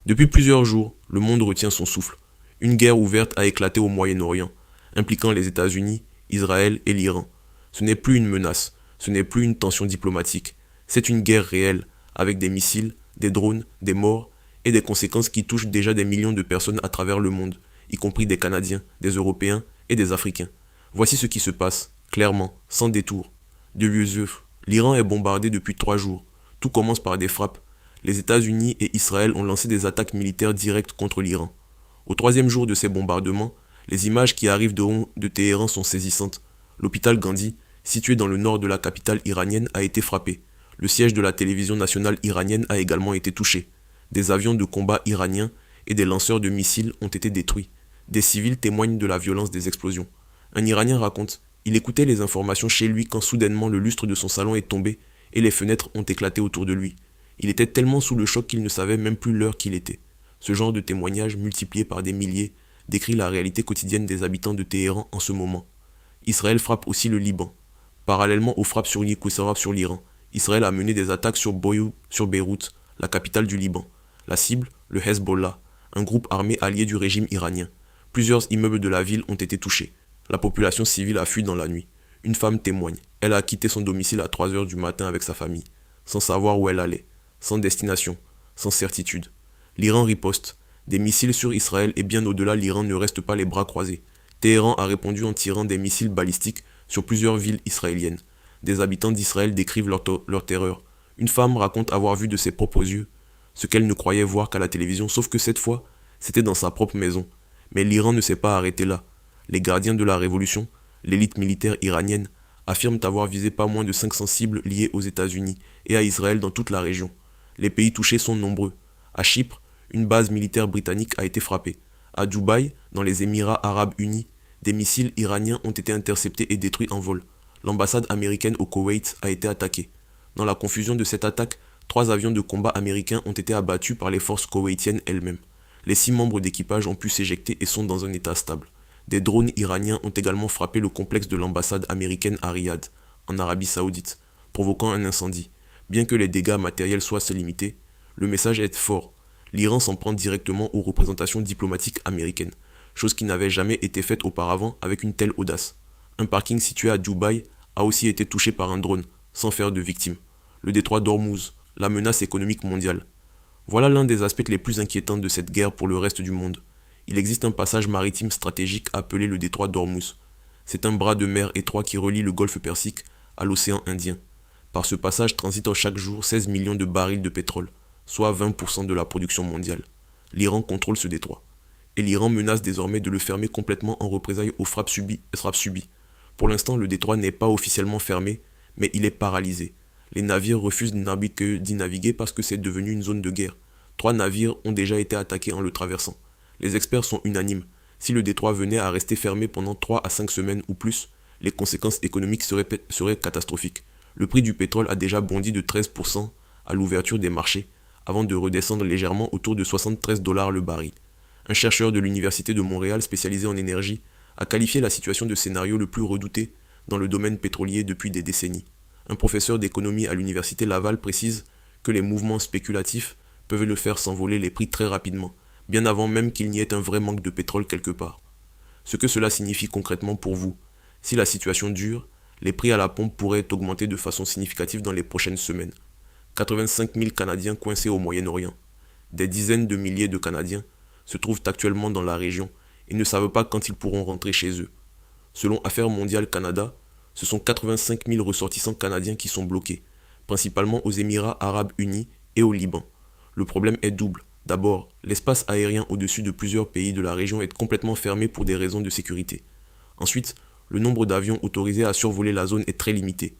Depuis plusieurs jours, le monde retient son souffle. Une guerre ouverte a éclaté au Moyen-Orient, impliquant les États-Unis, Israël et l'Iran. Ce n'est plus une menace, ce n'est plus une tension diplomatique, c'est une guerre réelle, avec des missiles, des drones, des morts et des conséquences qui touchent déjà des millions de personnes à travers le monde, y compris des Canadiens, des Européens et des Africains. Voici ce qui se passe, clairement, sans détour. De Yusuf, l'Iran est bombardé depuis 3 jours. Tout commence par des frappes. Les États-Unis et Israël ont lancé des attaques militaires directes contre l'Iran. Au troisième jour de ces bombardements, les images qui arrivent de Téhéran sont saisissantes. L'hôpital Gandhi, situé dans le nord de la capitale iranienne, a été frappé. Le siège de la télévision nationale iranienne a également été touché. Des avions de combat iraniens et des lanceurs de missiles ont été détruits. Des civils témoignent de la violence des explosions. Un Iranien raconte: il écoutait les informations chez lui quand soudainement le lustre de son salon est tombé et les fenêtres ont éclaté autour de lui. Il était tellement sous le choc qu'il ne savait même plus l'heure qu'il était. Ce genre de témoignage, multiplié par des milliers, décrit la réalité quotidienne des habitants de Téhéran en ce moment. Israël frappe aussi le Liban. Parallèlement aux frappes sur l'Iran, Israël a mené des attaques sur Beyrouth, la capitale du Liban. La cible, le Hezbollah, un groupe armé allié du régime iranien. Plusieurs immeubles de la ville ont été touchés. La population civile a fui dans la nuit. Une femme témoigne. Elle a quitté son domicile à 3 heures du matin avec sa famille, sans savoir où elle allait, sans destination, sans certitude. L'Iran riposte. Des missiles sur Israël et bien au-delà, l'Iran ne reste pas les bras croisés. Téhéran a répondu en tirant des missiles balistiques sur plusieurs villes israéliennes. Des habitants d'Israël décrivent leur terreur. Une femme raconte avoir vu de ses propres yeux ce qu'elle ne croyait voir qu'à la télévision, sauf que cette fois, c'était dans sa propre maison. Mais l'Iran ne s'est pas arrêté là. Les gardiens de la révolution, l'élite militaire iranienne, affirment avoir visé pas moins de 500 cibles liées aux États-Unis et à Israël dans toute la région. Les pays touchés sont nombreux. À Chypre, une base militaire britannique a été frappée. À Dubaï, dans les Émirats arabes unis, des missiles iraniens ont été interceptés et détruits en vol. L'ambassade américaine au Koweït a été attaquée. Dans la confusion de cette attaque, 3 avions de combat américains ont été abattus par les forces koweïtiennes elles-mêmes. Les 6 membres d'équipage ont pu s'éjecter et sont dans un état stable. Des drones iraniens ont également frappé le complexe de l'ambassade américaine à Riyad, en Arabie Saoudite, provoquant un incendie. Bien que les dégâts matériels soient limités, le message est fort. L'Iran s'en prend directement aux représentations diplomatiques américaines, chose qui n'avait jamais été faite auparavant avec une telle audace. Un parking situé à Dubaï a aussi été touché par un drone, sans faire de victimes. Le détroit d'Ormuz, la menace économique mondiale. Voilà l'un des aspects les plus inquiétants de cette guerre pour le reste du monde. Il existe un passage maritime stratégique appelé le détroit d'Ormuz. C'est un bras de mer étroit qui relie le golfe Persique à l'océan Indien. Par ce passage transitent chaque jour 16 millions de barils de pétrole, soit 20% de la production mondiale. L'Iran contrôle ce détroit. Et l'Iran menace désormais de le fermer complètement en représailles aux frappes subies. Pour l'instant, le détroit n'est pas officiellement fermé, mais il est paralysé. Les navires refusent d'y naviguer parce que c'est devenu une zone de guerre. 3 navires ont déjà été attaqués en le traversant. Les experts sont unanimes. Si le détroit venait à rester fermé pendant 3 à 5 semaines ou plus, les conséquences économiques seraient catastrophiques. Le prix du pétrole a déjà bondi de 13% à l'ouverture des marchés, avant de redescendre légèrement autour de 73 $ le baril. Un chercheur de l'Université de Montréal spécialisé en énergie a qualifié la situation de scénario le plus redouté dans le domaine pétrolier depuis des décennies. Un professeur d'économie à l'Université Laval précise que les mouvements spéculatifs peuvent le faire s'envoler les prix très rapidement, bien avant même qu'il n'y ait un vrai manque de pétrole quelque part. Ce que cela signifie concrètement pour vous: si la situation dure, les prix à la pompe pourraient augmenter de façon significative dans les prochaines semaines. 85 000 Canadiens coincés au Moyen-Orient. Des dizaines de milliers de Canadiens se trouvent actuellement dans la région et ne savent pas quand ils pourront rentrer chez eux. Selon Affaires mondiales Canada, ce sont 85 000 ressortissants canadiens qui sont bloqués, principalement aux Émirats arabes unis et au Liban. Le problème est double. D'abord, l'espace aérien au-dessus de plusieurs pays de la région est complètement fermé pour des raisons de sécurité. Ensuite, le nombre d'avions autorisés à survoler la zone est très limité.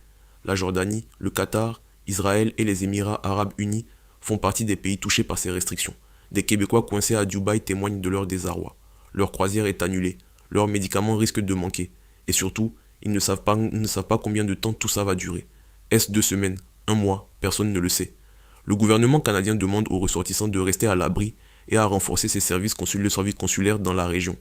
La Jordanie, le Qatar, Israël et les Émirats arabes unis font partie des pays touchés par ces restrictions. Des Québécois coincés à Dubaï témoignent de leur désarroi. Leur croisière est annulée, leurs médicaments risquent de manquer, et surtout, ils ne savent pas combien de temps tout ça va durer. Est-ce 2 semaines, 1 mois? Personne ne le sait. Le gouvernement canadien demande aux ressortissants de rester à l'abri et à renforcer ses services consulaires dans la région.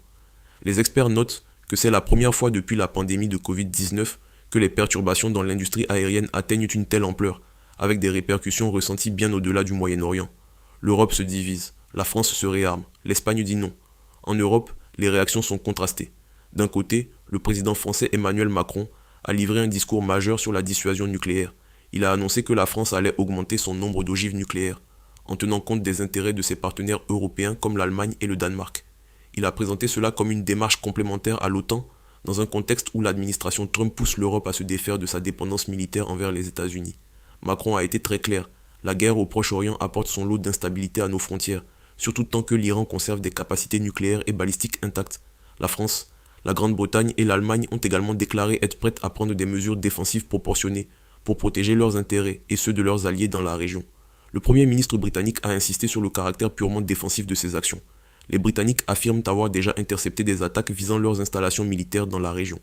Les experts notent que c'est la première fois depuis la pandémie de Covid-19 que les perturbations dans l'industrie aérienne atteignent une telle ampleur, avec des répercussions ressenties bien au-delà du Moyen-Orient. L'Europe se divise. La France se réarme, l'Espagne dit non. En Europe, les réactions sont contrastées. D'un côté, le président français Emmanuel Macron a livré un discours majeur sur la dissuasion nucléaire. Il a annoncé que la France allait augmenter son nombre d'ogives nucléaires, en tenant compte des intérêts de ses partenaires européens comme l'Allemagne et le Danemark. Il a présenté cela comme une démarche complémentaire à l'OTAN, dans un contexte où l'administration Trump pousse l'Europe à se défaire de sa dépendance militaire envers les États-Unis. Macron a été très clair, la guerre au Proche-Orient apporte son lot d'instabilité à nos frontières, surtout tant que l'Iran conserve des capacités nucléaires et balistiques intactes. La France, la Grande-Bretagne et l'Allemagne ont également déclaré être prêtes à prendre des mesures défensives proportionnées pour protéger leurs intérêts et ceux de leurs alliés dans la région. Le Premier ministre britannique a insisté sur le caractère purement défensif de ces actions. Les Britanniques affirment avoir déjà intercepté des attaques visant leurs installations militaires dans la région.